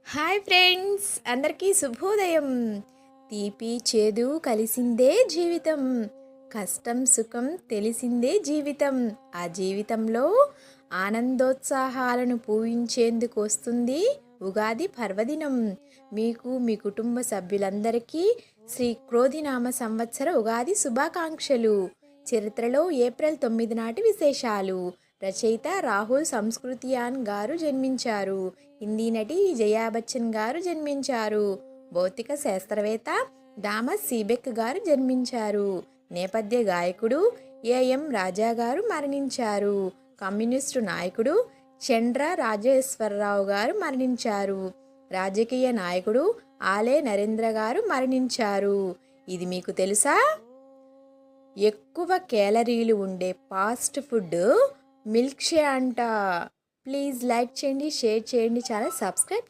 Hi friends, అందరికీ శుభోదయం. తీపి చేదు కలిసిందే జీవితం, కష్టం సుఖం తెలిసిందే జీవితం. ఆ జీవితంలో ఆనందోత్సాహాలను పూవించేందుకు వస్తుంది ఉగాది పర్వదినం. మీకు మీ కుటుంబ సభ్యులందరికీ శ్రీ క్రోధినామ సంవత్సర ఉగాది శుభాకాంక్షలు. చరిత్రలో ఏప్రిల్ 9 నాటి విశేషాలు. రచయిత రాహుల్ సంస్కృతియాన్ గారు జన్మించారు. హిందీ నటి జయా బచ్చన్ గారు జన్మించారు. భౌతిక శాస్త్రవేత్త థామస్ సీబెక్ గారు జన్మించారు. నేపథ్య గాయకుడు ఏఎం రాజా గారు మరణించారు. కమ్యూనిస్టు నాయకుడు చండ్ర రాజేశ్వరరావు గారు మరణించారు. రాజకీయ నాయకుడు ఆలే నరేంద్ర గారు మరణించారు. ఇది మీకు తెలుసా? ఎక్కువ క్యాలరీలు ఉండే ఫాస్ట్ ఫుడ్ మిల్క్ షే అంట. ప్లీజ్ లైక్ చేయండి, షేర్ చేయండి, ఛానల్ సబ్స్క్రైబ్